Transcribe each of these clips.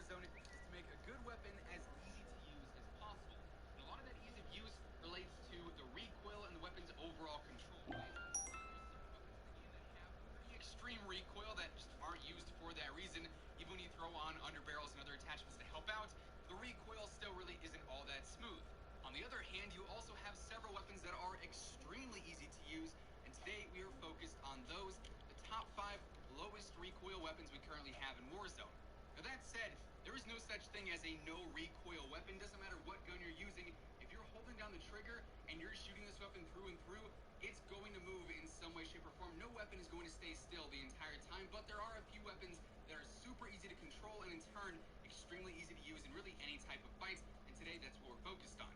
Warzone is to make a good weapon as easy to use as possible. And a lot of that ease of use relates to the recoil and the weapon's overall control. There's certain weapons in the game that have pretty extreme recoil that just aren't used for that reason. Even when you throw on underbarrels and other attachments to help out, the recoil still really isn't all that smooth. On the other hand, you also have several weapons that are extremely easy to use, and today we are focused on those, the top 5 lowest recoil weapons we currently have in Warzone. Now that said, there is no such thing as a no recoil weapon. Doesn't matter what gun you're using, if you're holding down the trigger and you're shooting this weapon through and through, it's going to move in some way, shape, or form. No weapon is going to stay still the entire time, but there are a few weapons that are super easy to control and in turn extremely easy to use in really any type of fight, and today that's what we're focused on.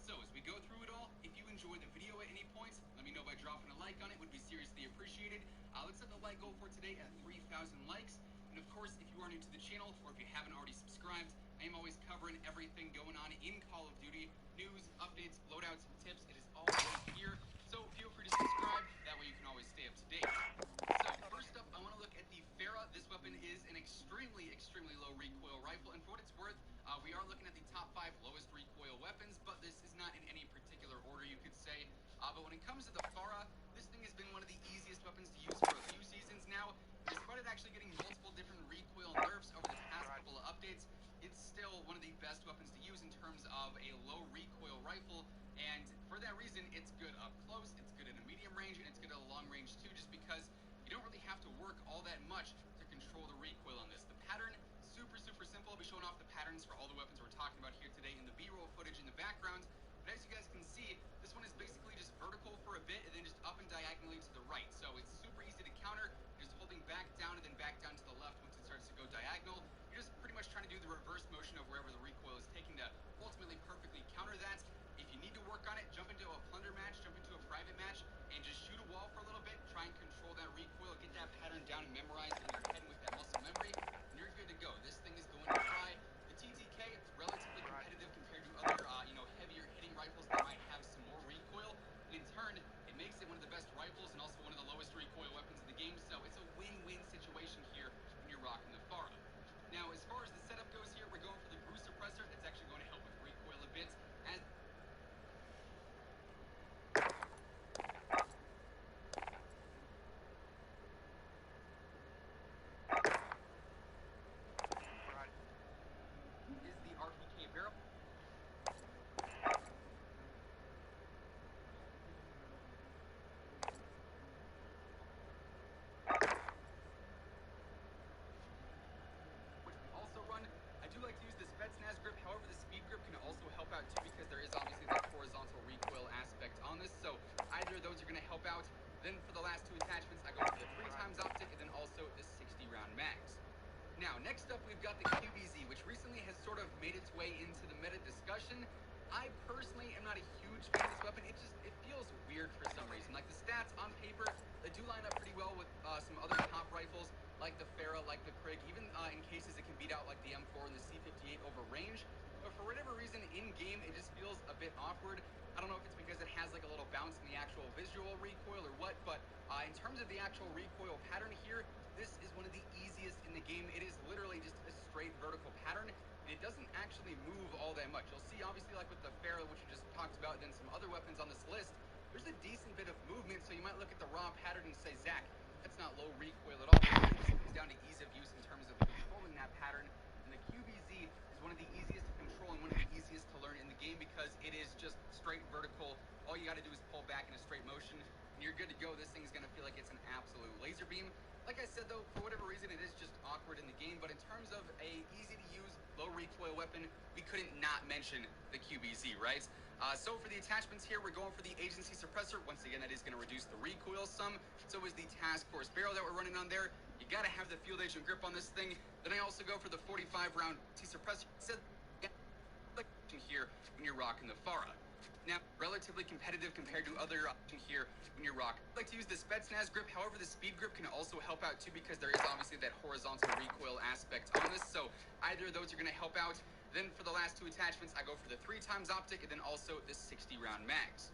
So as we go through it all, if you enjoyed the video at any point, let me know by dropping a like on it. Would be seriously appreciated. Let's set the like goal for today at 3,000 likes. And of course, if you are new to the channel or if you haven't already subscribed, I am always covering everything going on in Call of Duty. News, updates, loadouts, tips, it is all right here. So feel free to subscribe, that way you can always stay up to date. So first up, I want to look at the Farah. This weapon is an extremely low recoil rifle, and for what it's worth, we are looking at the top 5 lowest recoil weapons, but this is not in any particular order, you could say. But when it comes to the Farah, this thing has been one of the easiest weapons to use for a few seasons now. Despite it actually getting multiple different recoil nerfs over the past couple of updates, it's still one of the best weapons to use in terms of a low recoil rifle, and for that reason, it's good up close, it's good in a medium range, and it's good at a long range too, just because you don't really have to work all that much to control the recoil on this. The pattern, super simple. I'll be showing off the patterns for all the weapons we're talking about here today in the B-roll footage in the background. But as you guys can see, this one is basically just vertical for a bit and then just up and diagonally to the right. So it's super easy to counter. You're just holding back down and then back down to the left once it starts to go diagonal. You're just pretty much trying to do the reverse motion of wherever the recoil is taking to ultimately perfectly counter that. If you need to work on it, jump into a plunder match, jump into a private match, and just shoot a wall for a little bit, try and control that recoil, get that pattern down and memorized in your head with that muscle memory, and you're good to go. This thing is going to fly. The TTK, it's relatively competitive compared to other, heavier hitting rifles that might have some more recoil, and in turn, it makes it one of the best rifles and also one of the lowest recoil weapons in the game, so it's a win-win situation here when you're rocking the Farah. Now, as far as the setup goes here, we're going for the boost suppressor. It's actually going to help with recoil a bit, as is the RPK barrel. Which we also run. I do like to use the vibezz grip, however the speed grip can also help out too, because there is obviously that horizontal recoil aspect on this, so either of those are going to help out. Then for the last 2 attachments, I go for the 3x optic and then also the 60 round mags. Now, next up we've got the QBZ, which recently has sort of made its way into the meta discussion. I personally am not a huge fan of this weapon. It feels weird for some reason. Like, the stats on paper, they do line up pretty well with some other top rifles, like the Farah, like the Krig. Even in cases it can beat out like the M4 and the C58 over range. But for whatever reason, in-game, it just feels a bit awkward. I don't know if it's because it has like a little bounce in the actual visual recoil or what, but in terms of the actual recoil pattern here, this is one of the easiest in the game. It is literally just a straight vertical pattern, and it doesn't actually move all that much. You'll see, obviously, like with the Farah, which we just talked about, and then some other weapons on this list, there's a decent bit of movement, so you might look at the raw pattern and say, Zach, that's not low recoil at all. It just comes down to ease of use in terms of controlling that pattern, and the QBZ is one of the easiest to control and one of the easiest to learn in the game because it is just straight vertical. All you got to do is pull back in a straight motion, and you're good to go. This thing's going to feel like it's an absolute laser beam. Like I said, though, for whatever reason, it is just awkward in the game, but in terms of a easy-to-use, low-recoil weapon, we couldn't not mention the QBZ, right? So for the attachments here, we're going for the agency suppressor. Once again, that is going to reduce the recoil some. So is the task force barrel that we're running on there. You got to have the field agent grip on this thing. Then I also go for the 45-round T-suppressor. Here when you're rocking the Farah. Now, relatively competitive compared to other options here when you're rocking. I like to use the vibezz grip, however the speed grip can also help out too because there is obviously that horizontal recoil aspect on this, so either of those are going to help out. Then for the last 2 attachments, I go for the 3x optic and then also the 60 round mags.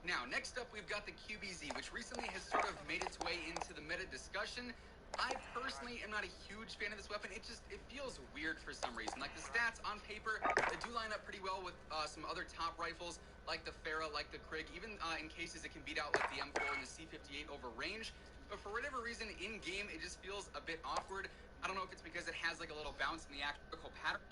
Now, next up we've got the QBZ, which recently has sort of made its way into the meta discussion. I personally am not a huge fan of this weapon. It feels weird for some reason. Like the stats on paper, they do line up pretty well with some other top rifles like the Farah, like the Krig. Even in cases it can beat out like the M4 and the C58 over range. But for whatever reason, in game, it just feels a bit awkward. I don't know if it's because it has like a little bounce in the actual pattern.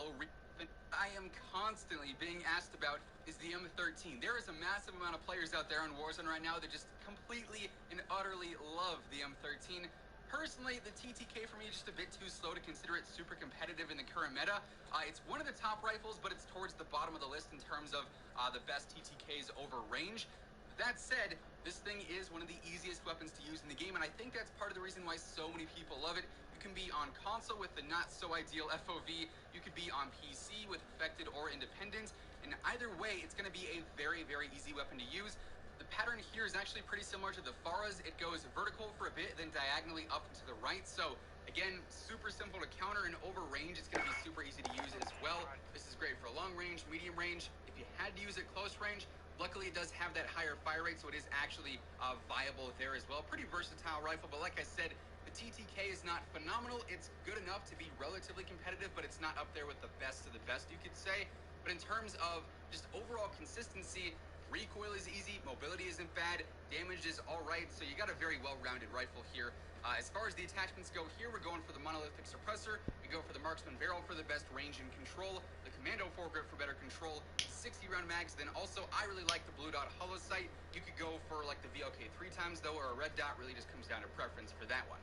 I am constantly being asked about is the M13. There is a massive amount of players out there on Warzone right now that just completely and utterly love the M13. Personally, the TTK for me is just a bit too slow to consider it super competitive in the current meta. It's one of the top rifles, but it's towards the bottom of the list in terms of the best TTKs over range. That said, this thing is one of the easiest weapons to use in the game, and I think that's part of the reason why so many people love it. You can be on console with the not-so-ideal FOV, you could be on PC with Affected or Independent, and either way, it's going to be a very, very easy weapon to use. The pattern here is actually pretty similar to the Farah's. It goes vertical for a bit, then diagonally up and to the right, so again, super simple to counter, and over range, it's going to be super easy to use as well. This is great for long range, medium range. If you had to use it close range, luckily, it does have that higher fire rate, so it is actually viable there as well. Pretty versatile rifle, but like I said, the TTK is not phenomenal. It's good enough to be relatively competitive, but it's not up there with the best of the best, you could say. But in terms of just overall consistency, recoil is easy, mobility isn't bad, damage is all right, so you got a very well-rounded rifle here. As far as the attachments go here, we're going for the monolithic suppressor, we go for the marksman barrel for the best range and control, the commando foregrip for better control, 60-round mags, then also I really like the blue dot hollow sight. You could go for like the VLK 3 times though, or a red dot, really just comes down to preference for that one.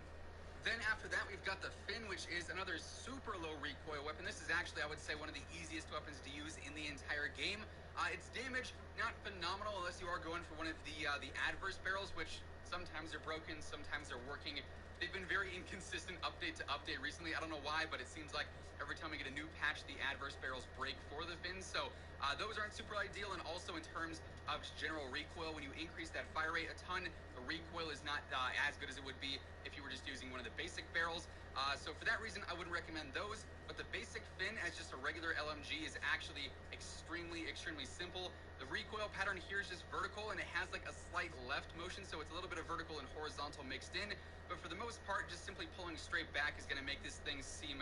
Then after that, we've got the Fin, which is another super low recoil weapon. This is actually, I would say, one of the easiest weapons to use in the entire game. Its damage, not phenomenal unless you are going for one of the adverse barrels, which sometimes are broken, sometimes they're working. They've been very inconsistent update to update recently. I don't know why, but it seems like every time we get a new patch, the adverse barrels break for the Fin. So those aren't super ideal, and also in terms of general recoil, when you increase that fire rate a ton, the recoil is not as good as it would be if you were just using one of the basic barrels. So for that reason, I wouldn't recommend those. But the basic Fin as just a regular LMG is actually extremely, extremely simple. The recoil pattern here is just vertical, and it has like a slight left motion, so it's a little bit of vertical and horizontal mixed in. But for the most part, just simply pulling straight back is going to make this thing seem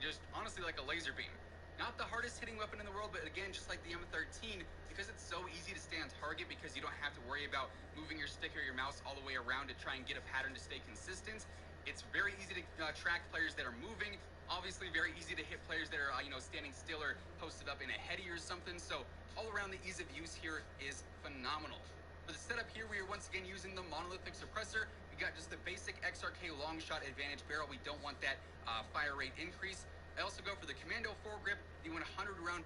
just honestly like a laser beam. Not the hardest hitting weapon in the world, but again, just like the M13, because it's so easy to stay on target because you don't have to worry about moving your stick or your mouse all the way around to try and get a pattern to stay consistent. It's very easy to track players that are moving. Obviously, very easy to hit players that are standing still or posted up in a heady or something. So all around, the ease of use here is phenomenal. For the setup here, we are once again using the monolithic suppressor. We got just the basic XRK long shot advantage barrel. We don't want that fire rate increase. I also go for the commando foregrip, the 100 round.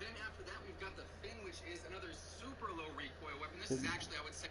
Then after that, we've got the Fin, which is another super low recoil weapon. This is actually, I would say...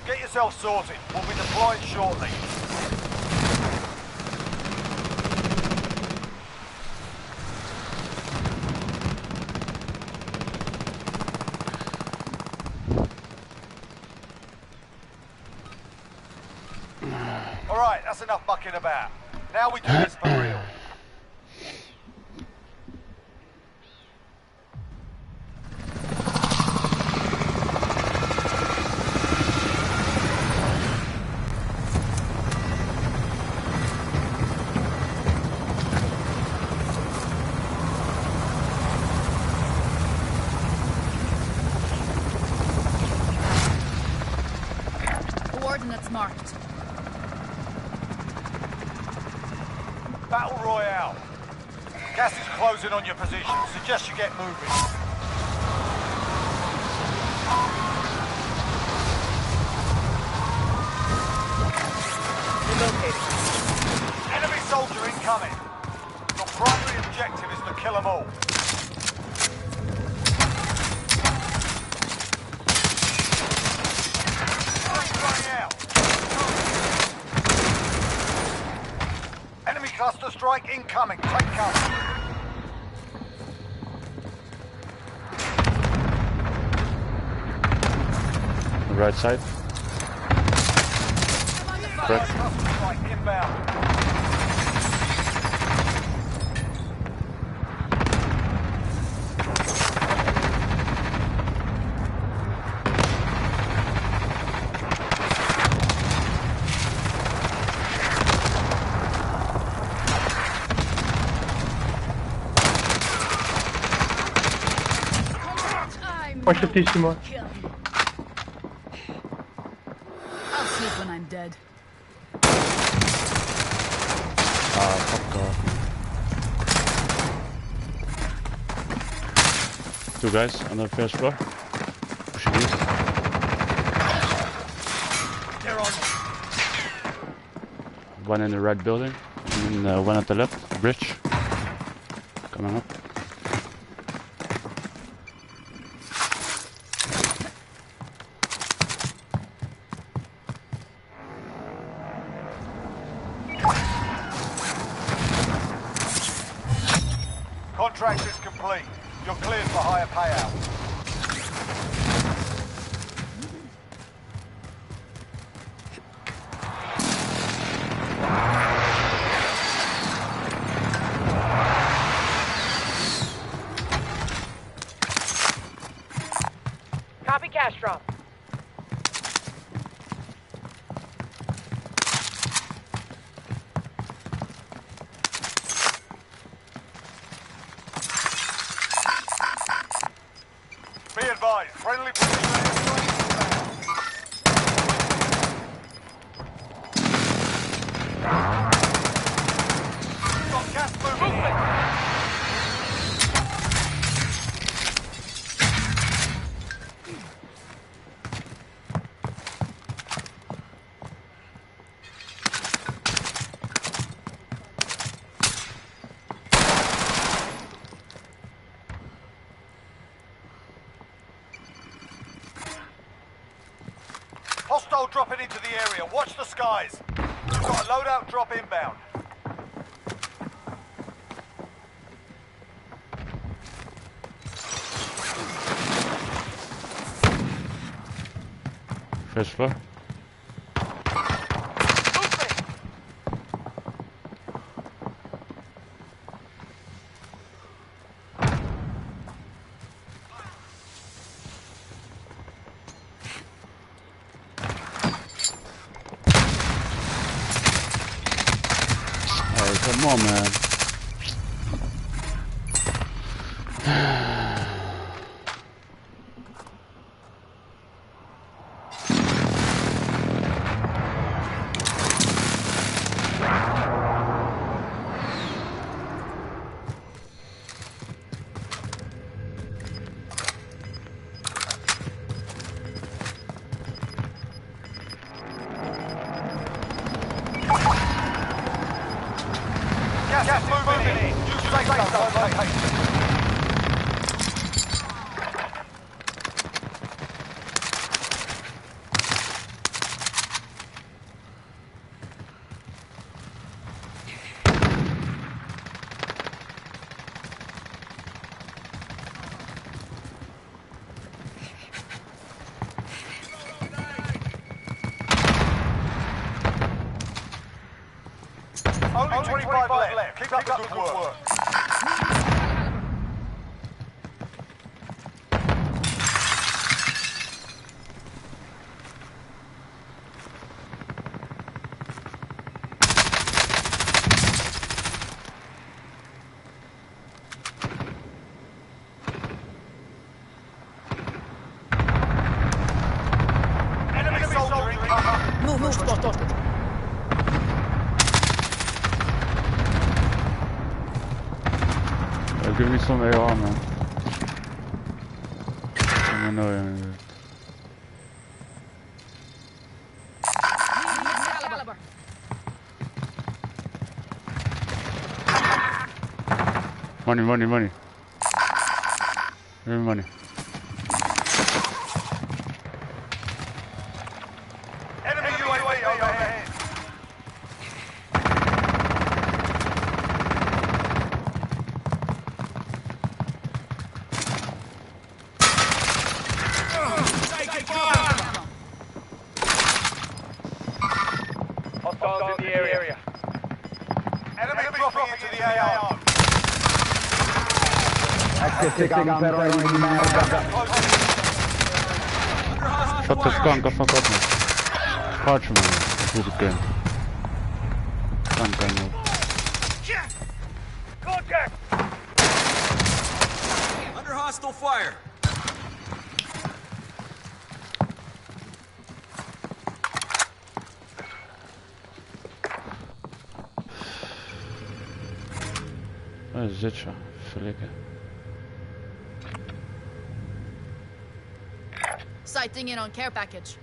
Get yourself sorted. We'll be deployed shortly. Alright, that's enough mucking about. Now we do this for real. Coordinates marked. Battle Royale. Gas is closing on your position. Suggest you get moving. Relocating. Enemy soldier incoming. Your primary objective is to kill them all. Enemy cluster strike incoming. Take cover. Right side. Correct. Cluster strike inbound. Fortissimo. I'll sleep when I'm dead. Fuck off. Two guys on the first floor. Pushing east. They're on. One in the right building, and then one at the left, bridge. Coming up. Contract is complete. You're cleared for higher payout. Copy cash drop. Be advised, friendly position airstrike inbound. Got gas moving in. Hostile dropping into the area. Watch the skies. We've got a loadout drop inbound. First floor. Hey, come on, man. Gas moving in. You stay safe. Only 25 left. Keep up the good work. Enemy soldier incoming. Move, stop. Give me some AR, man. I'm annoying. Money. Give me money. Enemy UAV overhead. Hostiles in the area. Enemy dropping into the AR. Shut the skunk the fuck up, man. Catch me, who's again. Skunk, I know. Contact! Under hostile fire. Waar zit je? Flikken. Sighting in on care package.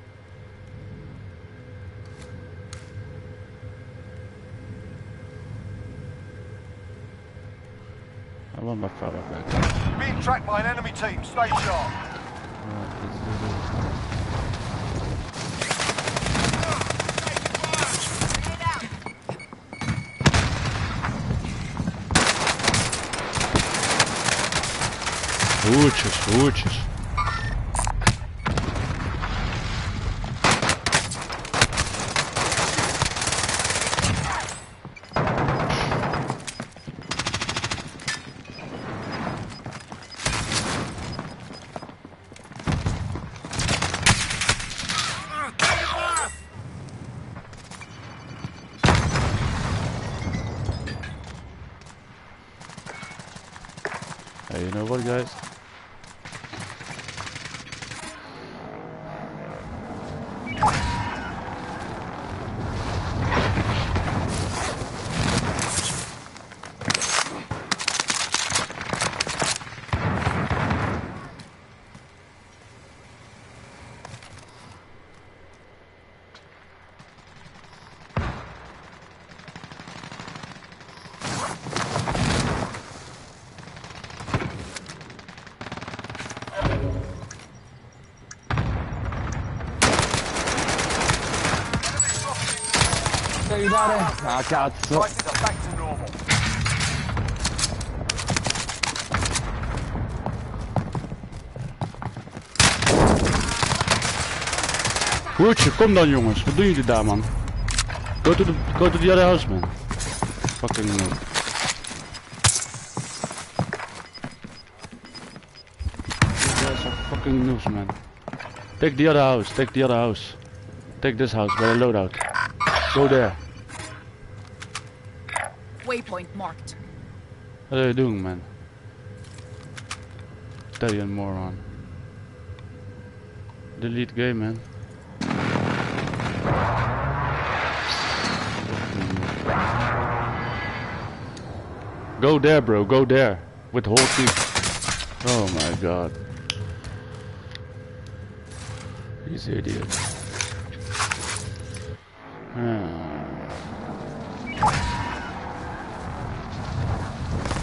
I want my father back. Being tracked by an enemy team. Stay sharp. Hoedjes. Hey, you know what, guys? Ah, cazzo. Prices are back to normal. Hoedje, kom dan jongens. Wat doen jullie daar, man? Go to the other house, man. Fucking you guys are fucking noobs, man. Take the other house. Take this house by the loadout. Go there. Waypoint marked. What are you doing, man? Italian moron. Delete game, man. Go there, bro. Go there. With the whole team. Oh my god. These idiots.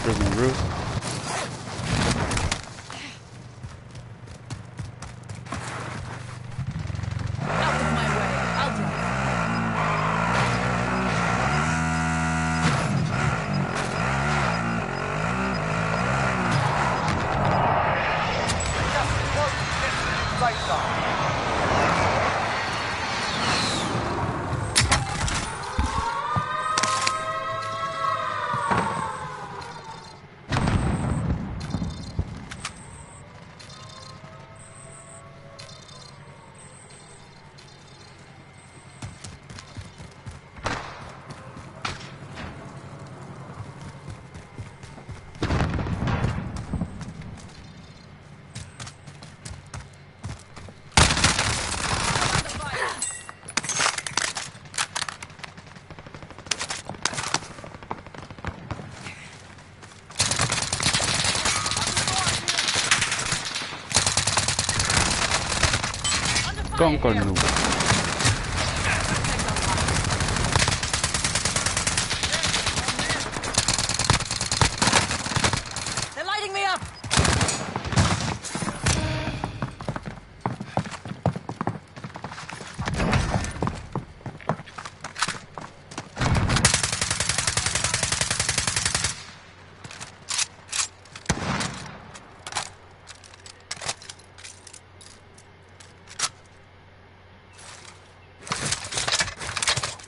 Prison roof. Out of my way. I'll drive. Kanker nu. They're lighting me up.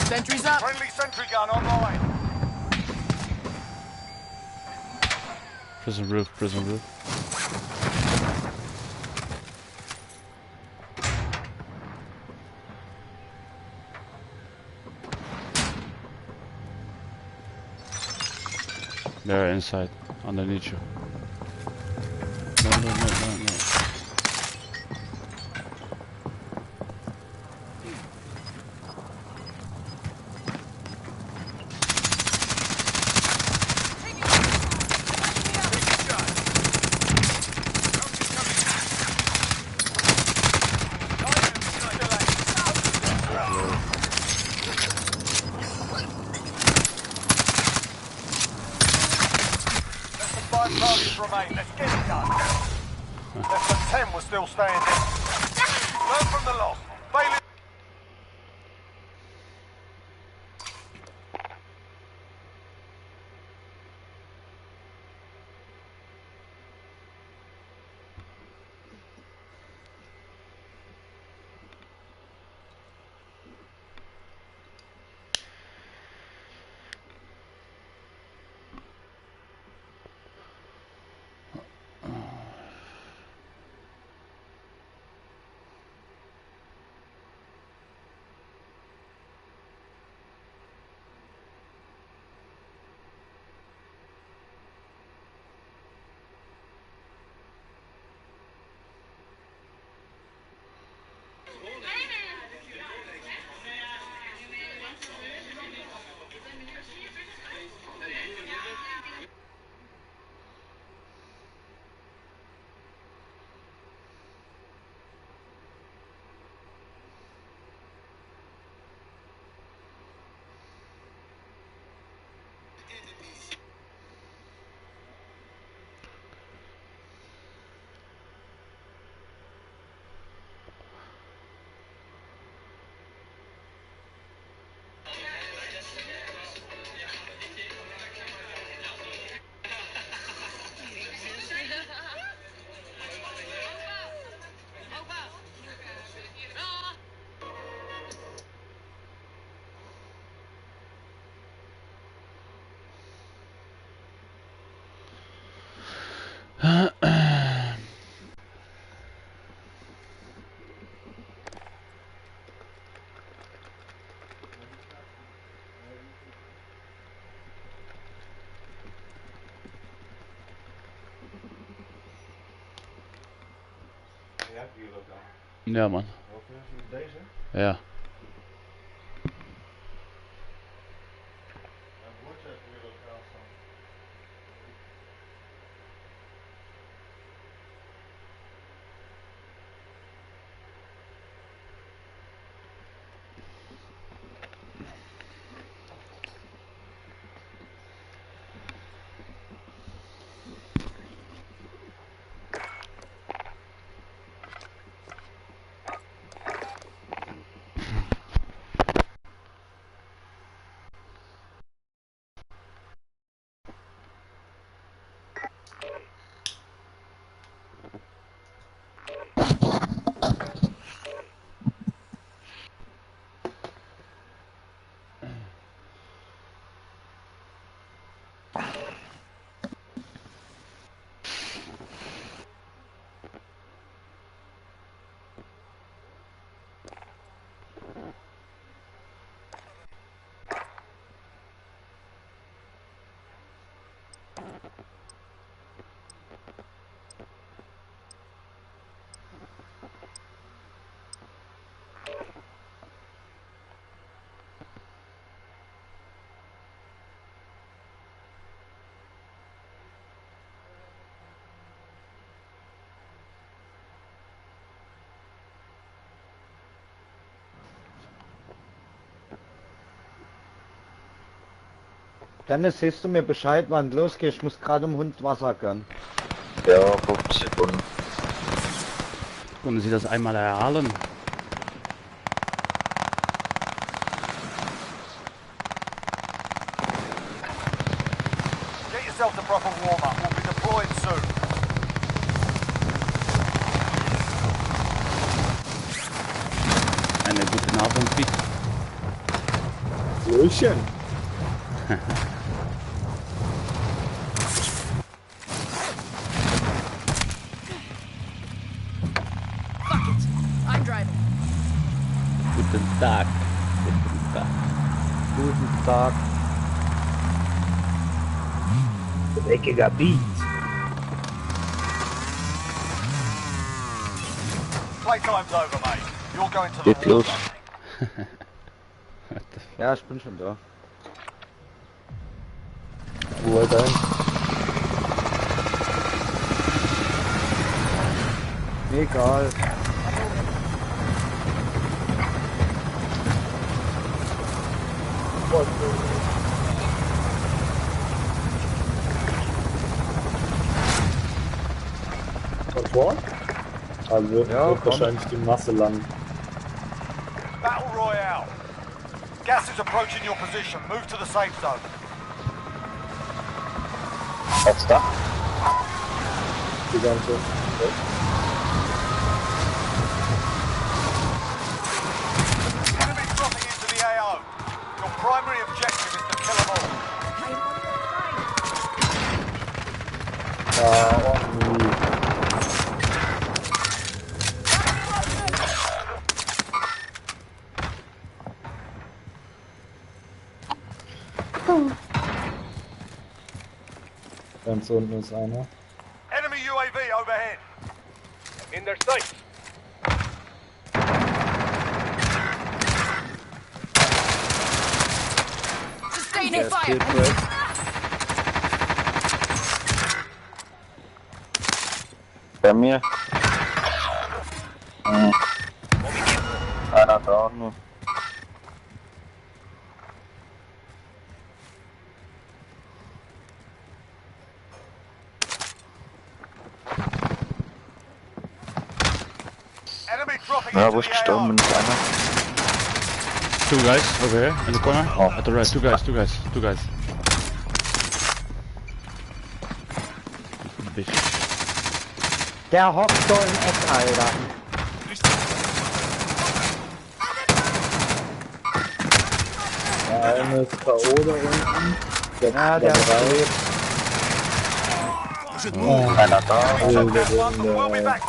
Sentry's up. Friendly sentry gun online. Prison roof, prison roof. They're inside, underneath you. No, no, no, no, no. Targets remain. Let's get it done. Less than 10 were still standing. Learn from the loss. Failing. Ja man. Deze? Ja. Dennis, siehst du mir Bescheid, wann losgeht? Ich muss gerade dem Hund Wasser gönnen. Ja, 5 Sekunden. Können Sie das einmal erhalten? Get yourself the proper warm-up. We'll be deployed soon. Eine gute Abend, Piet. Löchen. Fuck it. I'm driving. Guten Tag. Guten Tag. Guten Tag. Dreckiger Beat. Playtime's over, mate. You're going to the Geht los. Ja, ich bin schon da. Ruhe sein. Egal. Von vorn? Also Ja, wird komm. wahrscheinlich die Masse landen. Battle Royale. Gas is approaching your position. Move to the safe zone. Aufs Dach. Die ganze. Enemy dropping into the AO. Your primary objective is to kill them all. Ganz unten ist einer. Enemy UAV overhead. In their sights. Sustaining Der fire. steht drin. Bei mir. Einer da nur. Enemy dropping Ja, into wo ich the gestorben AO. bin, ist einer. 2 guys over here in the corner. Oh. At the right. 2 guys. 2 guys. 2 guys. Bitch. Der hockt so im Eck, Alter. Der eine ist K.O. da unten. Ja, der ist Einer da. Check that one. We'll be back.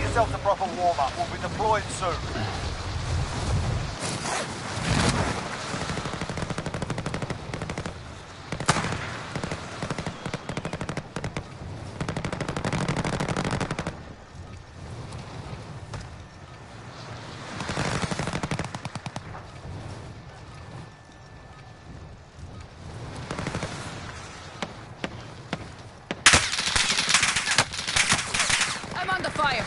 yourself a proper warm-up. We'll be deploying soon. I'm under fire.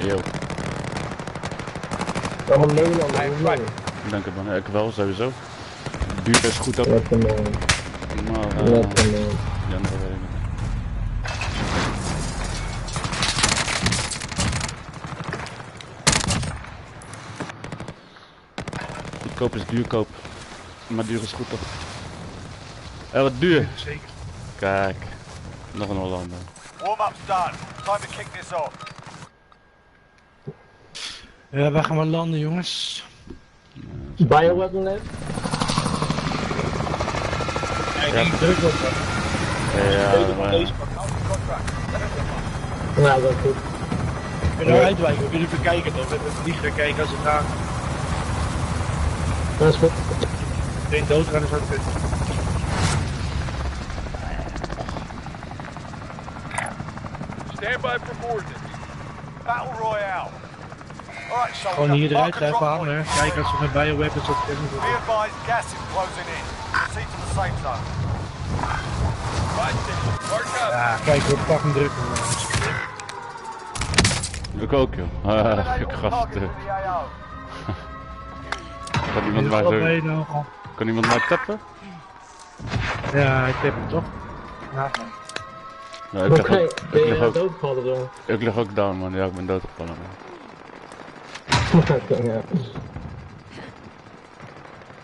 Yo. Waarom Nederland? Dank het man. Ik wel, sowieso. Het duurt best goed op. Maar Lekker man. ja, dat weet ik niet. Goedkoop is duurkoop. Maar duur is goed op. Wat duur. Zeker. Kijk. Nog een Hollander. Warm-up's done. Time to kick this off. Ja, wij gaan maar landen, jongens. Bioweapon left? Ja, ik denk druk op. Ja, maar... Ja, dat is goed. We kunnen uitwijken, we kunnen even kijken. Dan we vliegen kijken als het gaat. Dat is goed. Geen doodgaan is ook kut. Stand by for coordinates. Battle Royale. Alright, soldier. Gewoon hier eruit Mark a drop blijven point. hangen. Kijken als we met bioweapons op kunnen. Be advised, gas is closing in. Proceed to the safe zone. Right station. Mark up. Ja, kijk, we pakken druk. Ik ook joh. Eliminate all Gast. targets with the AO. Kan iemand mij zo... Nogal. Kan iemand mij tappen? Ja, ik heb hem toch? Ja. Ja, ik lig ook, ben ik lig je ook, doodgevallen dan? ik lig ook down man. Ja, ik ben doodgevallen man. Ja.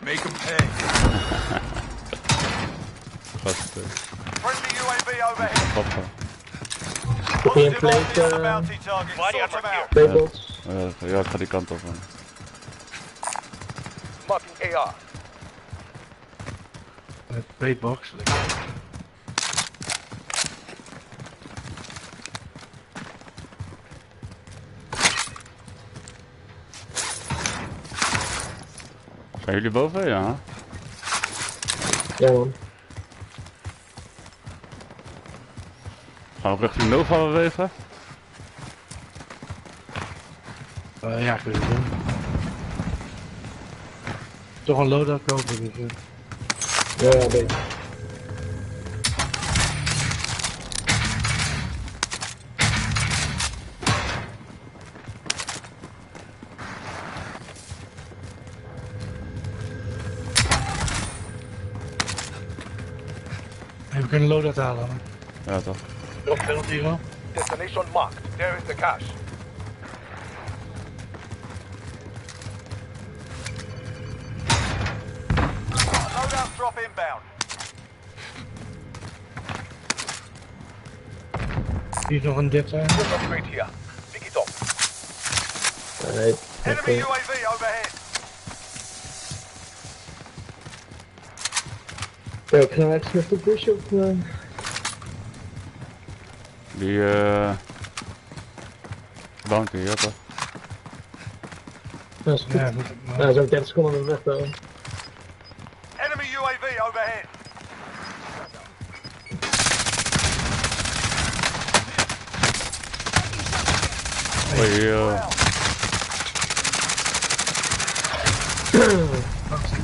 Make them pay. Gast. Friendly UAV overhead. Papa. Positive ID on the bounty target. Sort them out. Playbots. Ja, ik ga die kant op man. Marking AR. Met playbox. Zijn jullie boven? Ja. Ja man. Gaan we richting Nova bewegen? Ja, kunnen we doen. Toch een loadout kopen. Dus, Ja, beter. we kunnen loadout halen. Ja toch. Drop penalty wel. Destination marked. There is the cash. Loadout drop inbound. Hier is nog een dit zijn. We'll upgrade here. Pick it up. Alright. Enemy UAV overhead. Ja, ik ga echt nog de push op. Die bounty, ja toch? Dat is goed. Ja, goed. Nou, zo'n 30 seconden weg wel. Enemy UAV overhead. Oei,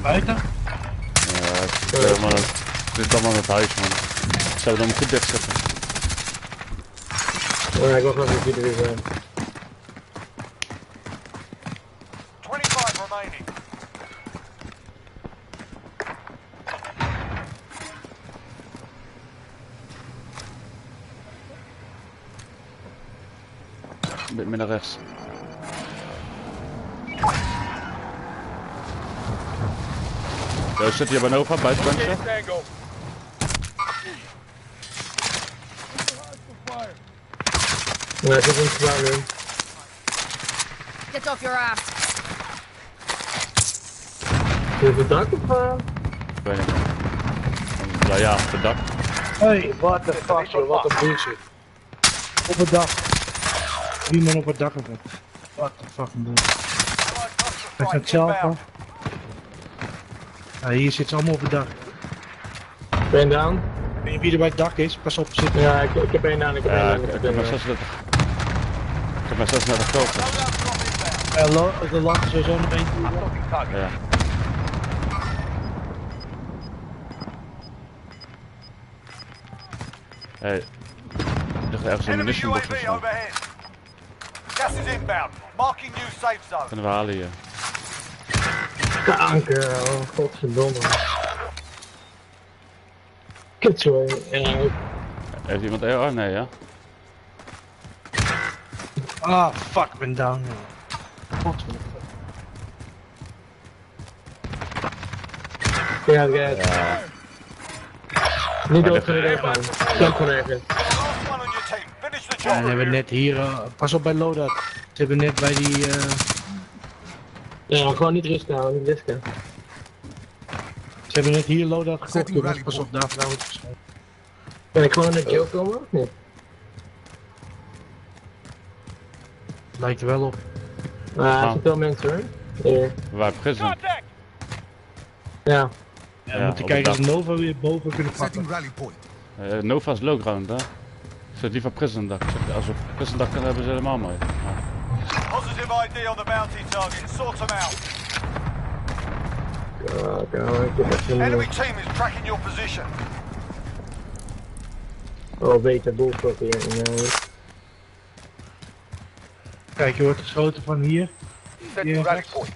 Buiten? ja, het is allemaal in het huis man. Ik zou hem goed dichtzetten. Ja, ik wacht nog even wie er weer zijn. 25 remaining. Een beetje meer naar rechts. Ja, zit hier bij Nova, buitenbankje. Tango. Ja, ik heb een gedaan nu. Get off your ass. Kun je het dak op? Ik weet niet meer. Ja, op het dak. Hey, what the fuck, joh, wat een bullshit. Op het dak. 3 man op het dak hebben. What the fucking bullshit. Hij gaat zelf af. Ja, hier zitten ze allemaal op het dak. Ben down? Weet je wie er bij het dak is? Pas op, zitten. Ja, ik heb één down, ik heb één down. Ik heb maar 36. Ik heb maar 36 kopen. Er lag sowieso nog één. Ja. Hey. Er ligt ergens een Enemy munition box of UAV zo. overhead. Gas is inbound. Marking new safe zone. Kunnen we halen hier. Kanker, oh godverdomme. Kut zo, Heeft iemand AR? Nee, ja? Ah, fuck, ik ben down. Godverdomme. Ja, niet dood kunnen even aan. Jump gewoon even. Last one on your team. Finish the Ja, en job. hebben net hier, pas op bij loadout. Ze hebben net bij die, Ja, gewoon niet risken houden, niet risken. ze hebben net hier loadout gekocht, dus pas op, daar wordt geschoten. Kan ik gewoon naar de jail komen? Nee. Lijkt er wel op. Er zijn veel mensen hoor. Ja. Waar prison? Contact. Ja. Ja, Ja, we moeten op kijken het of Nova weer boven kunnen pakken. Nova's low ground, hè? Zet liever prison dak. Als we prison dak kunnen, hebben ze helemaal mooi. Ja. Positive ID on the bounty target. Sort them out. Ik heb echt Enemy een... team is tracking your position. Oh, beter bullfuck hier. Kijk, je wordt geschoten van hier. Setting Hier rally rechts. point.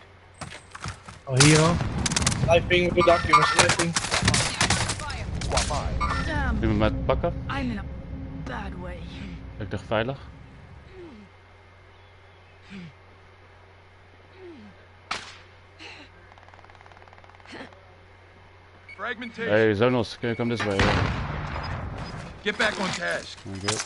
Oh, hier al. Blijf pingen op het dak, jongens. Blijf pingen. Damn, Iemand met pakken? I'm in a bad way. Ik dacht veilig. Fragmentation. Hey, Zonos, can you come this way? Get back on task. Okay.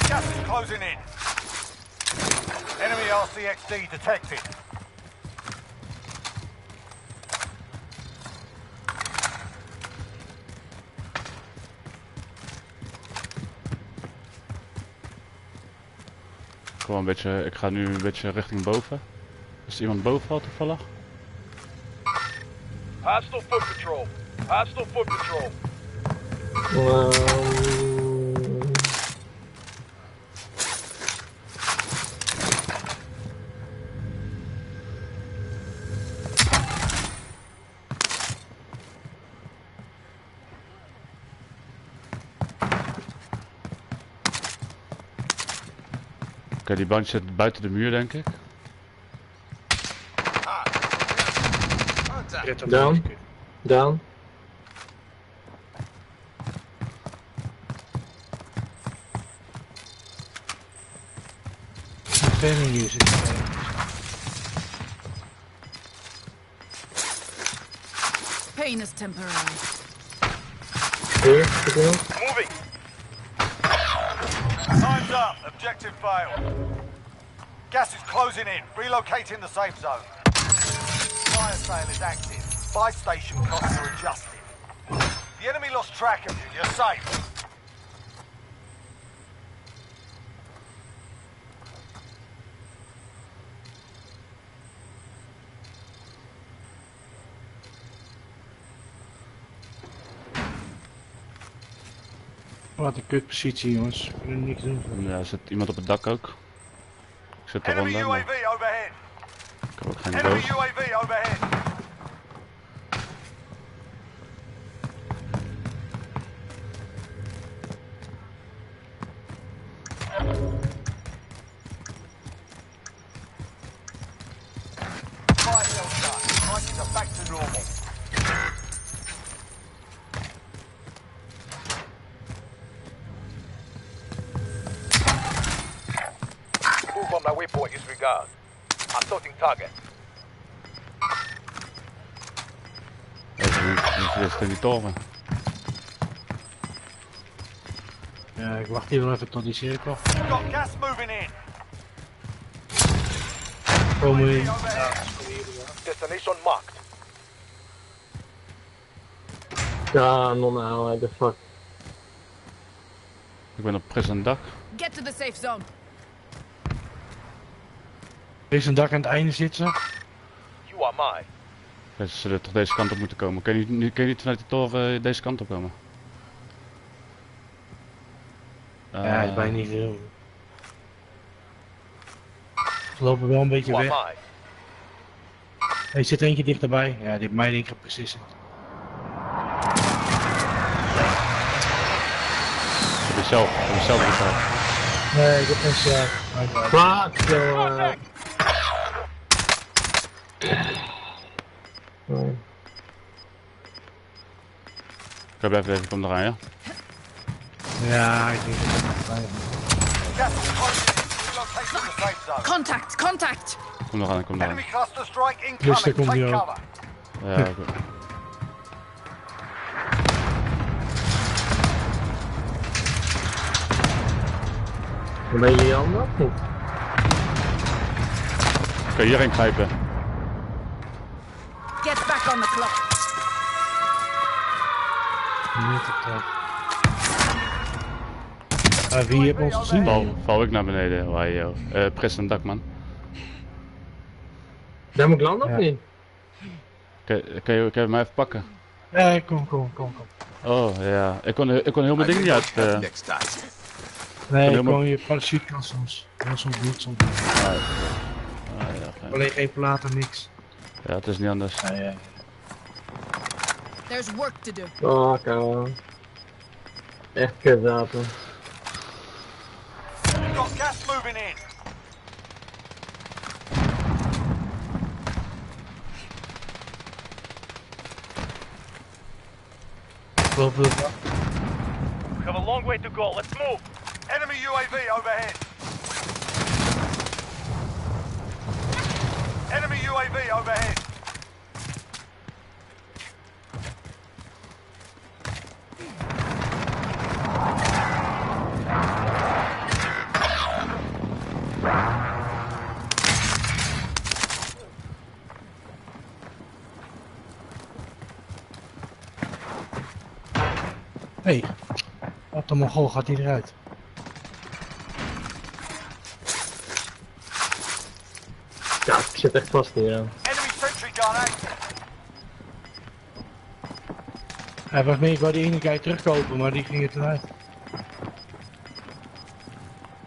Gas is closing in. Enemy RCXD detected. Gewoon een beetje, ik ga nu een beetje richting boven. Is er iemand boven al toevallig? Hostile foot patrol. Hostile foot patrol. Oké, die bandje zit buiten de muur, denk ik. Down. Down. Verder hier zit hij. Pain is temporary. Hier, zit er nog. Moving. Time's up. Objective failed. Gas is closing in. Relocating the safe zone. Fire sale is active. Buy station costs are adjusted. The enemy lost track of you. You're safe. Wat een kutpositie, jongens. We kunnen niks doen. Ja, er zit iemand op het dak ook. Ik zit Enemy eronder, maar UAV overhead. ik heb ook geen Enemy doos. UAV overhead. Fire sale done. Prices are back to normal. Move on my waypoint disregard. I'm sorting target. Even in die toren. Ja, ik wacht hier wel even tot die cirkel. You've got gas moving in. komen we in. Destination marked. Ja, normaal, what the fuck. Ik ben op prison dak. Get to the safe zone. Er is een dak aan het einde zitten. You are mine. Ja, ze zullen toch deze kant op moeten komen. Kun je niet vanuit de toren deze kant op komen? Ja, hij is bijna niet veel. Ze lopen wel een beetje You are weg. mine. Er zit eentje dichterbij. Ja, die heeft mij denk ik precies. Heb je zelf betaald? Nee, ik heb geen slag. Fuck, zo. Ik blijf even, kom eraan, ja? Ja, ik denk dat het fijn Gas is closing in. Relocating the safe zone. Contact, contact. Kom eraan, kom eraan. Enemy cluster strike Rustig, incoming. kom Take hier ook. cover. Ja, oké. Ben je hier allemaal? Kun je hierin grijpen? Get back on the clock. Niet op tijd. Wie heeft ons gezien? Val ik naar beneden, waar je prison dak, man. Daar moet ik landen of Ja. niet? Kun je mij even pakken? Nee, kom. Oh ja, ik kon heel mijn ding niet uit. Nee, helemaal- gewoon je parachute kan soms. Heel soms niet, soms niet. Ja, fijn. Alleen geen platen, niks. Ja, het is niet anders. Ja. There's work to do. Oh, kou. Echt kutwapen. You've got gas moving in. Boven de dak. We have a long way to go. Let's move. Enemy UAV overhead. Enemy UAV overhead. Hé, wat de mogol gaat hij eruit? Ja, ik zit echt vast hier. Ja. Enemy sentry gun active. Hij was mee, ik wou die ene guy terugkopen, maar die ging er eruit.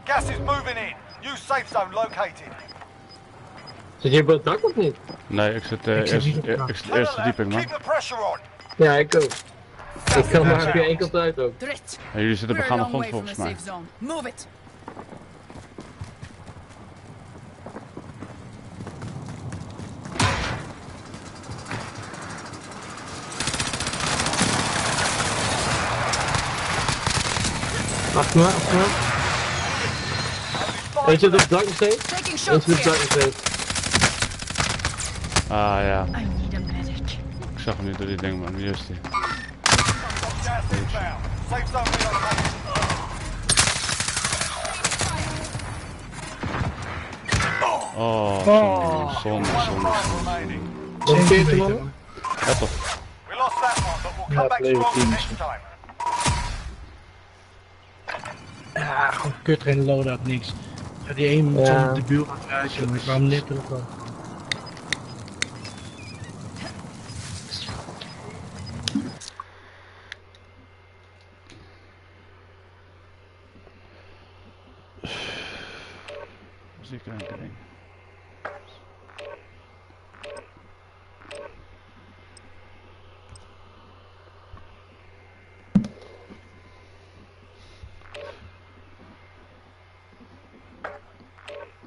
Gas is moving in. New safe zone located. Zit je op het dak of niet? Nee, ik zit Ik zit niet op dak. eerste Tunnel verdieping, left. man. Keep the pressure on. Ja, ik ook. Ik kan maar via één kant uit ook. Threat. En jullie zitten op We're a begaande long grond way from volgens the mij. safe zone. Move it. Achter me. Eentje op het dak nog steeds. Taking Eentje shots op het dak here. nog steeds. Ah ja, I need a medic. ik zag hem niet door die ding, man. Hier is die. Gas inbound. Safe zone relocated. Oh, zonde. Remaining. Nog 40 man. Ja, toch. We lost that one, but we'll come Ja, back play with stronger teams. next time. Ja, gewoon kut, geen loadout, niks. Ja, die een met Ja. zo'n debiel gaat eruit, maar ik kwam net terug al. Muziek aankering.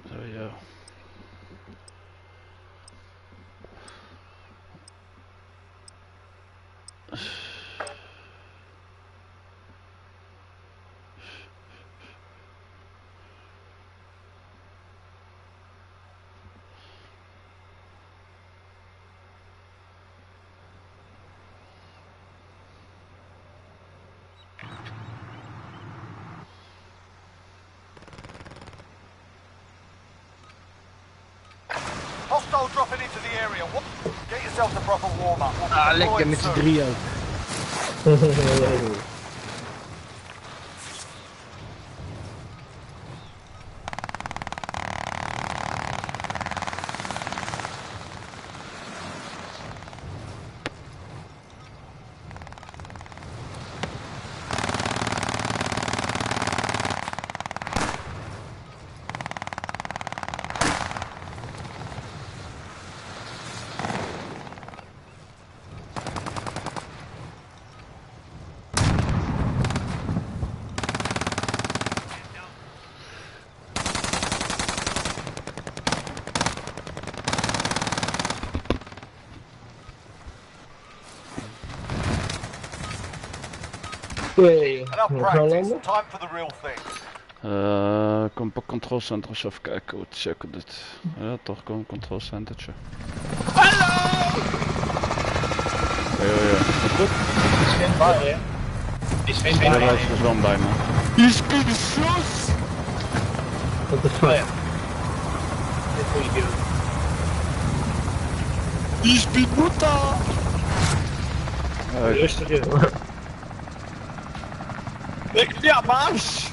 Zo, ja. missile dropping into the area. Get yourself the proper warm-up. We'll be Ah, lekker deploying met z'n soon. drieën ook. Enough practice. Time for the real thing. Kom op controlcentrum eens even kijken hoe het checken dit. Ja toch, kom controlcentertje. Hallo! Ja. Goed? Is geen bij, hè? Is geen bij. Ja, is wel bij me. Je speelt de sus! What the fuck? Dit moet je doen. Je speelt Muta! Rustig, joh. Ja, baas!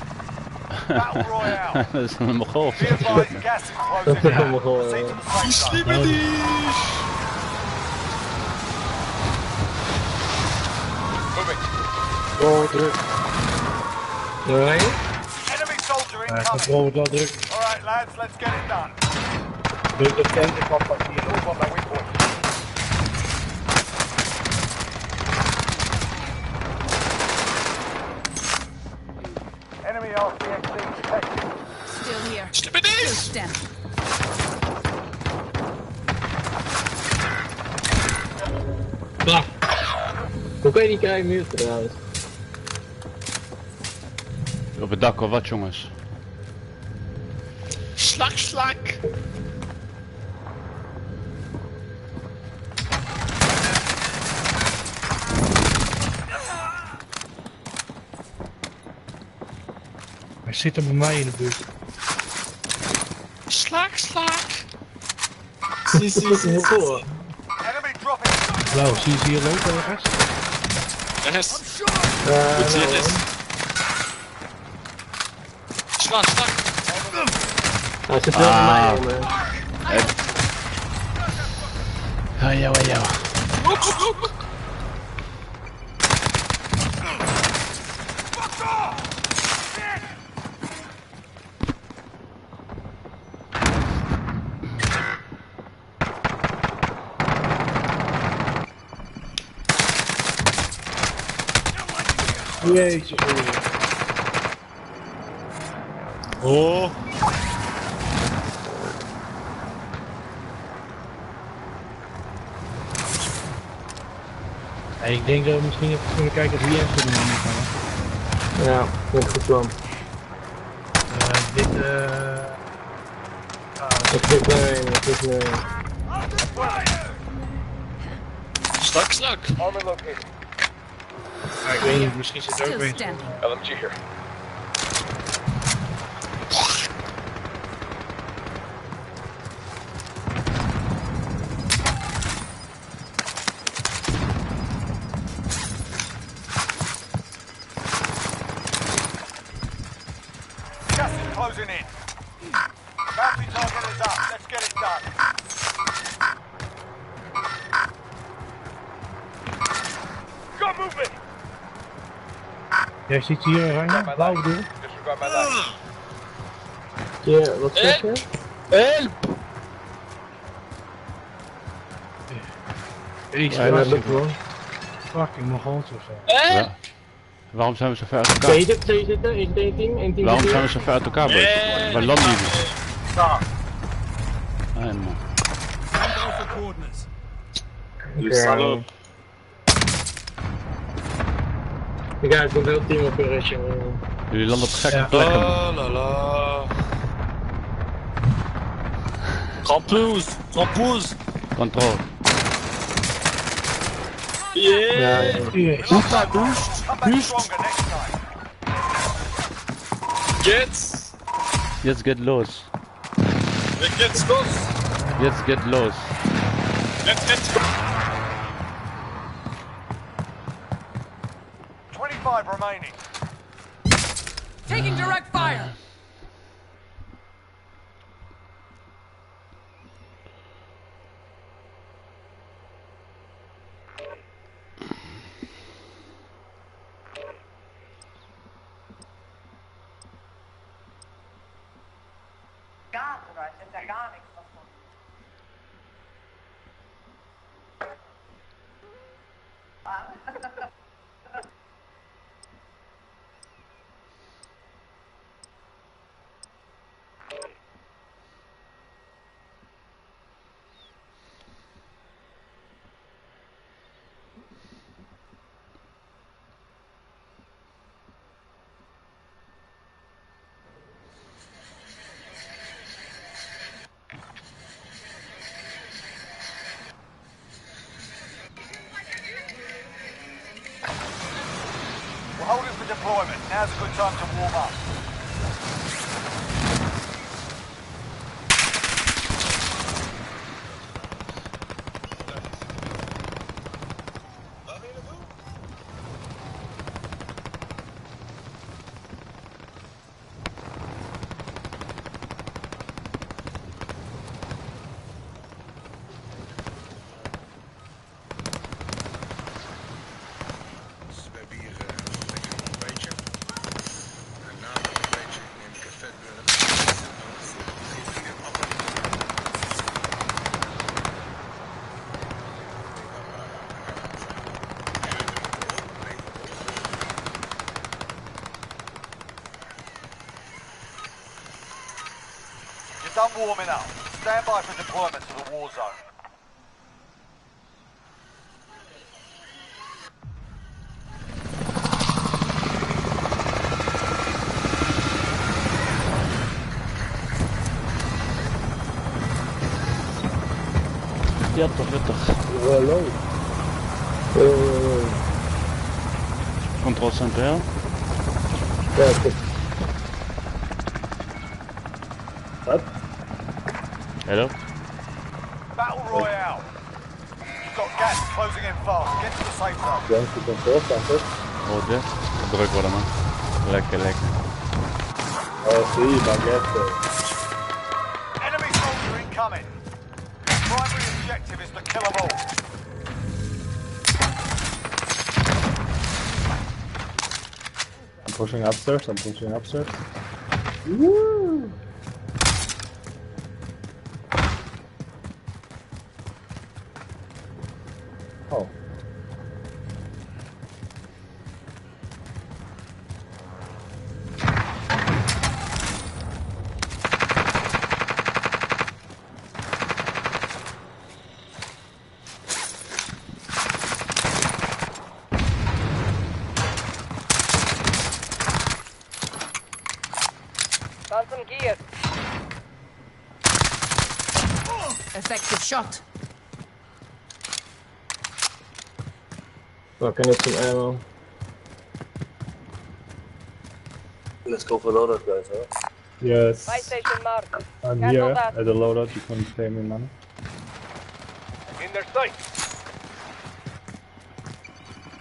Battle Royale. Dat is een Mongool. Be advised, gas is closing in. Proceed to the safe zone. Moving. Oh, druk. Nee? Enemy soldier Ja, incoming. controle wordt wel druk. Alright lads, let's get it done. Druk de tent, ik kwam pas hier. Move on my waypoint. Enemy RCXD detected. Still here. Slip it in! Stand. Nou, hoe kan je die krijgen nu trouwens? Op het dak of wat jongens? Slag! Hij zit er bij mij in de buurt. Slag! Zie voor. Enemy dropping. Blauw, zie je hier lopen ergens? Yes. Nou, Goed, zie je dit? Slag! hij zit wel bij mij, jongen. Ja. Jeetje. Oh. Hey, ik denk dat we misschien even kunnen kijken of wie echt kunnen gaan. Ja, dat is een goed plan. Dit Ik zit erin, ik zit erin. Slag! Armor located. ik weet niet, misschien zit er ook Still weer. standing. LMG here. Gas is closing in. Bounty target is up. Let's get it done. Go moving! Jij ziet hier Rijn, blauw bedoel. Disregard my life. Ja, wat zeg je? Ik Ja, dat lukt wel. fucking Mongooltje of zo. Ja. Waarom zijn we zo ver uit elkaar? Twee zitten, één team. Waarom zijn we zo ver uit elkaar, boys? Waar landen jullie? Nee, man. Okay. Ja, ik ben wel team operation. Jullie landen op gekke plekken. Trampoes! Control. Ja. Come back stronger next time. Jetzt Jetzt geht los. los! Let's get lost. Let's get. 25 remaining. Taking direct fire. We're holding for deployment. Now's a good time to warm up. Done warming up. Stand by for deployment to the war zone. Ja toch. Hallo. Control center, ja? Ja, goed. Wat? Hello? Battle Royale. You've got gas closing in fast. Get to the safe zone. Ja, ik ben voorstander. Oh, dit? Druk worden, man. Lekker. Oh, zie, baguette. Enemy soldier incoming. Primary objective is to kill them all. I'm pushing upstairs. Woo! Oh. Found some gear. Effective shot. Oh, can I get some ammo? Let's go for loadout, guys, huh? Yes. Buy station marked. I'm Cancel here that. at the loadout. You can pay me money. In their sight.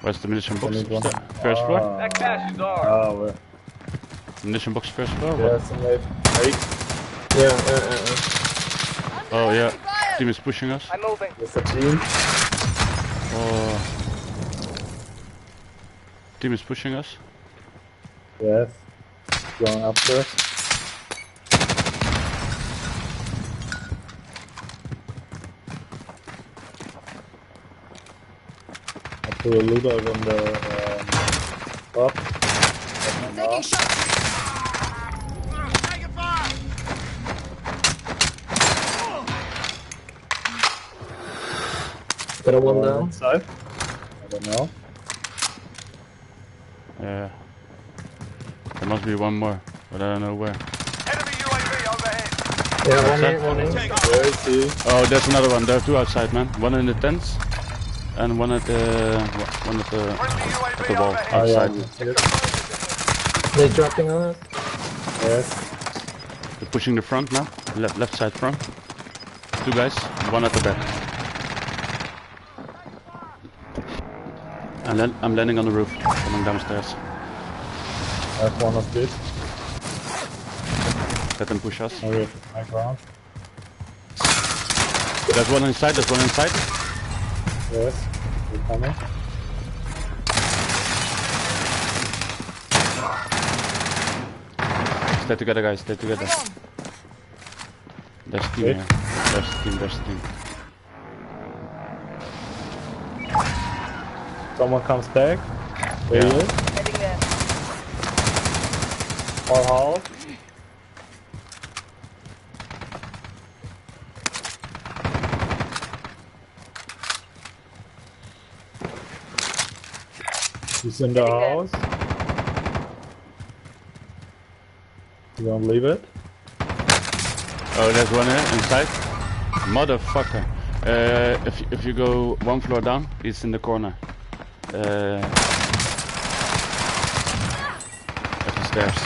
Where's the munition box? Need one. First floor? That cash is ours. Ah, where? Munition box first floor? Yeah, What? some late. Yeah. Oh yeah. Team is pushing us. I'm moving. There's a team. Oh. Team is pushing us. Yes. Going upstairs. I put a loadout on the top. Taking shots. Got a one down. Inside? I don't know. Yeah. There must be one more, but I don't know where. Enemy UAV overhead. Yeah, one in. Where is he? Oh, there's another one. There are two outside, man. One in the tents, and one at the Friendly UAV wall overhead. outside. They're dropping on us? Yes. They're pushing the front now. Left side front. 2 guys, 1 at the back. I'm landing on the roof, coming downstairs. I have one of this. Let them push us. Oh, yeah, high ground. There's one inside, there's one inside. Yes, we're coming. Stay together, guys, stay together. There's a team here. There's a team. Someone comes back. There he is. All house. He's in the house. You don't leave it? Oh, there's one here, inside. Motherfucker. If you go 1 floor down, he's in the corner. At the stairs.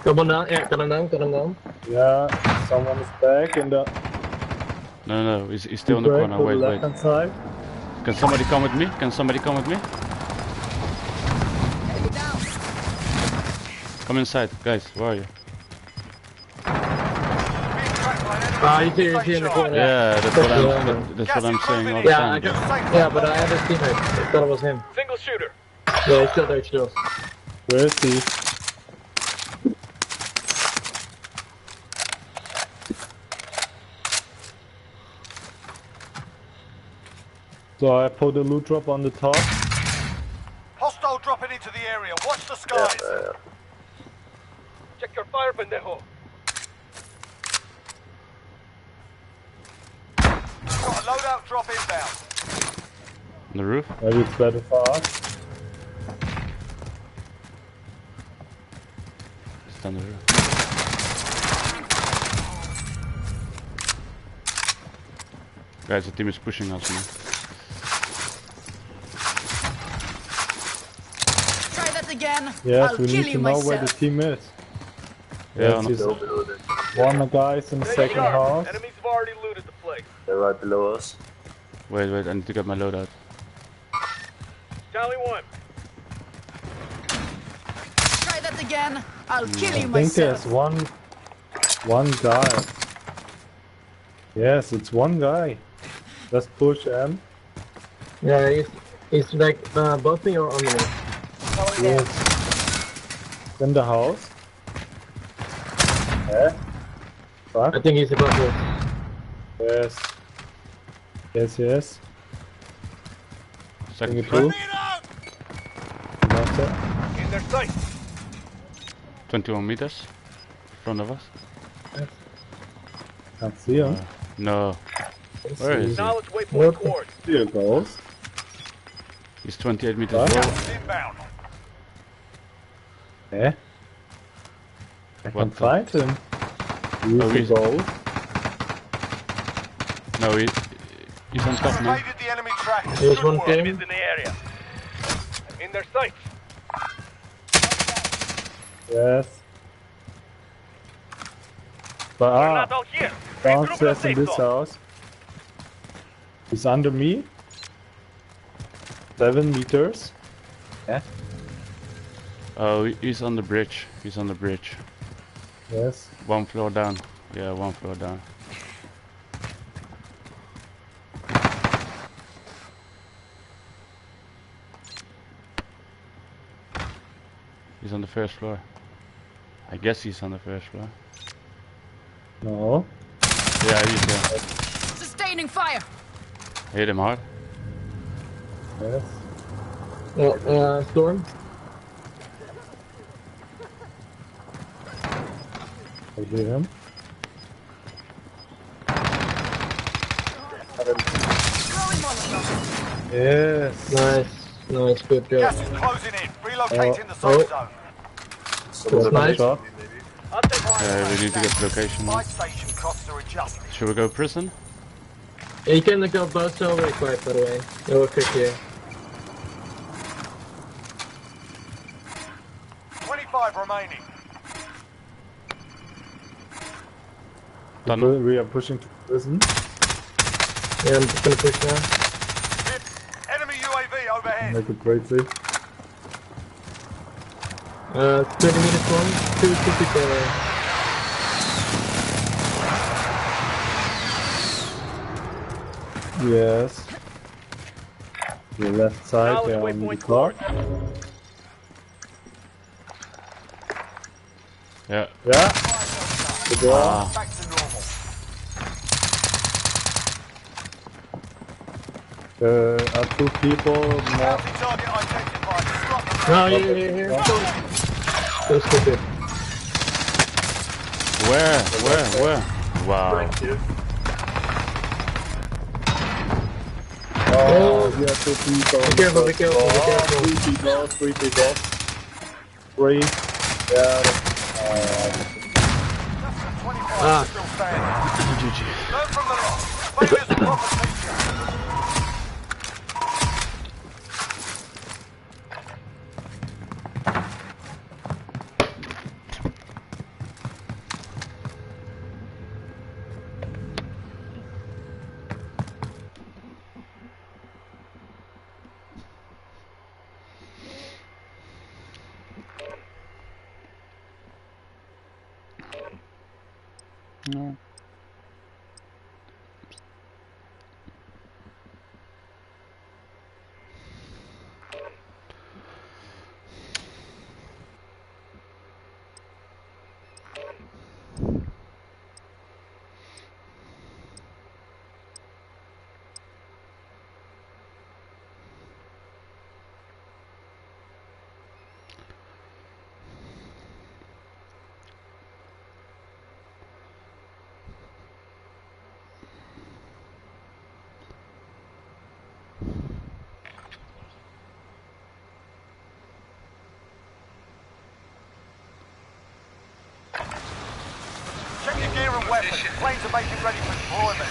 Come on down, yeah, come down. Yeah, someone is back in the... No, he's still in the corner. Wait. Left-hand side. Can somebody come with me? Come inside, guys. Where are you? He's here in the corner. Yeah, that's what I'm saying all the time. Yeah, but I have his teammate. I thought it was him. Single shooter. Yeah, he's still there, still. Where is he? So I put a loot drop on the top. Hostile dropping into the area. Watch the skies. Check your fire, pendejo. Got a loadout drop inbound. On the roof? Maybe it's better for us. It's on the roof. Guys, the team is pushing us now. Try that again. Yes, I'll we kill need you to know myself. where the team is. Yeah, Yes, one guy is in the second house. Enemies have already looted the place. They're right below us. Wait, I need to get my loadout. Charlie 1. Try that again. I'll kill I you think there's myself. one guy. Yes, it's one guy. Let's push him. Yeah, he's like above me or under me. Yes. In the house. Yeah. Fuck. I think he's above me. Yes. Second Thing floor. In their sight. 21 meters. In front of us. Can't see him. No. Where is he? Knowledge waypoint course. Here goes. He's 28 meters What? low. Inbound. Yeah. I What can the- find him. he's- Gold. No, he's on top now. Evaded the enemy track. Here's Good one work. team. Enemies in the area. In their sights. Yes. But They're not all here. downstairs in this house. He's under me. 7 meters. Yeah. Oh, he's on the bridge. Yes. 1 floor down. Yeah, 1 floor down. He's on the first floor. I guess he's on the first floor. No. Yeah, he's there. Sustaining fire. Hit him hard. Yes. Storm. I hear him. Throwing Molotov. Yes. Nice, good job. Gas is closing in. Relocating the safe zone. That's nice. Shot. I'll take fire. We need to get the location now. Buy station costs are adjusted. Should we go prison? You can look up both so really quick, by the way. It will quick here. 25 remaining. Tunnel. We are pushing to prison. Yeah, I'm just gonna push now. Enemy UAV overhead. Make it great safe. 20 minutes long, 254. Yes. The left side, they are on the clock. Yeah. Yeah. The door. Back to normal. Are two people more. Bounty target identified. Stop them. No, here. Go stupid. Where? Wow. Right here. Oh, we have two people. Be careful. Three people. Three. Yeah. Still standing. Learn from the loss. Failure's a proper teacher. No. Check your gear and weapons. Planes are making ready for deployment.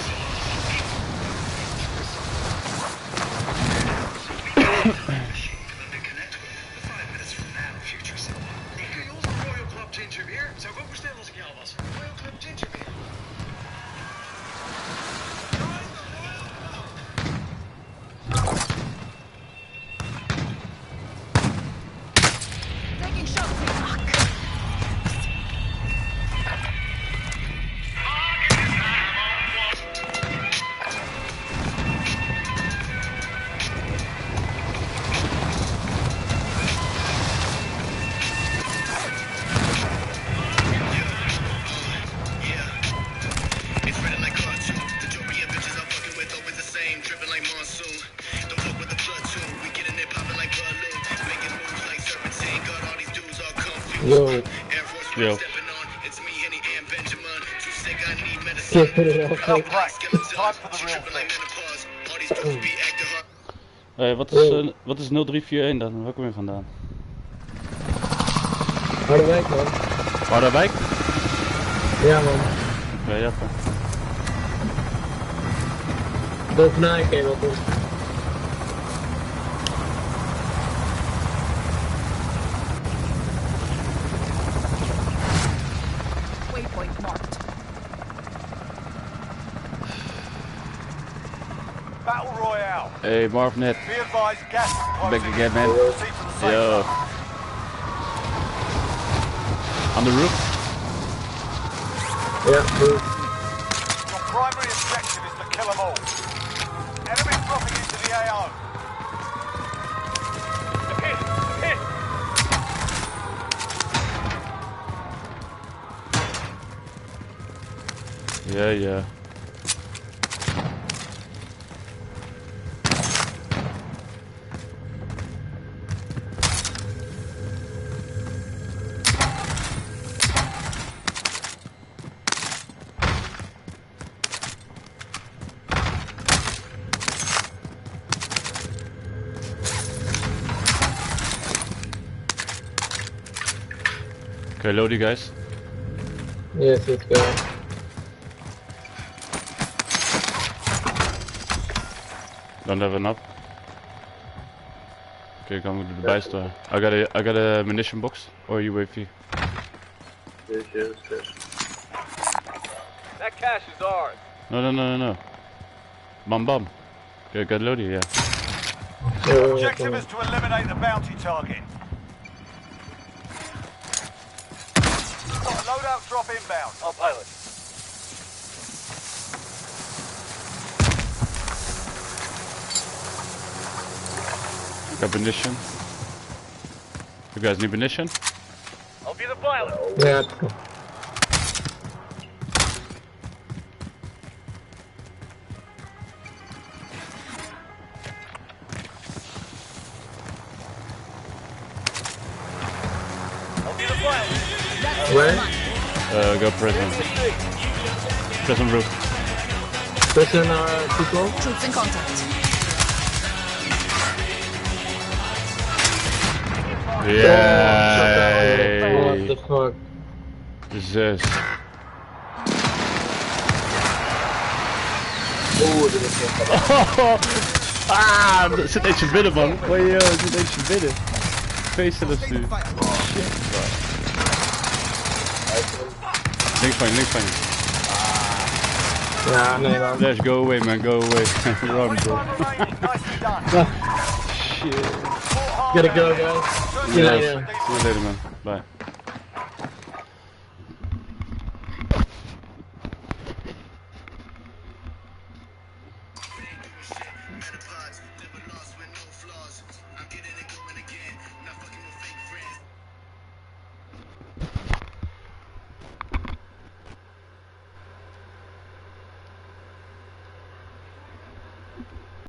Taking shots. Yo. Yo. Put it out. Well played. Time for the real thing. Hey, wat is 0341 dan? Waar kom je vandaan? Harderwijk, man. Harderwijk? Ja, man. Ja, ja. Bovenaan ik wel goed. Waypoint marked. Battle Royale. Hey, Marvnet. Be advised, gas is closing. Back again, man. Proceed to the safe Yo. zone. On the roof? Yeah, move. Your primary objective is to kill them all. Enemies dropping into the AO. Hit! Yeah. Okay, load you guys. Yes, let's go. Don't have enough. Okay, come to the buy store. I got a munition box or UAV. Yes. That cash is ours. No. Bum bum. Get loaded, yeah. Objective is to eliminate the bounty target. Got a loadout drop inbound. On pilot. Got ammunition. You guys need ammunition? I'll be the pilot. Yeah, let's go. I'll be the pilot. Where? Go prison. Prison roof. Prison too close? Troops in contact. Yeah. What the fuck? Zes. Ah, dat zit eentje binnen, man. Oh joh, er zit eentje binnen. Feestelijk nu. Shit, man. Links van je. Ja, nee man. Let's go away, man, go away. Run, bro. Shit. Gotta go, guys. See you later. See you later, man. Bye.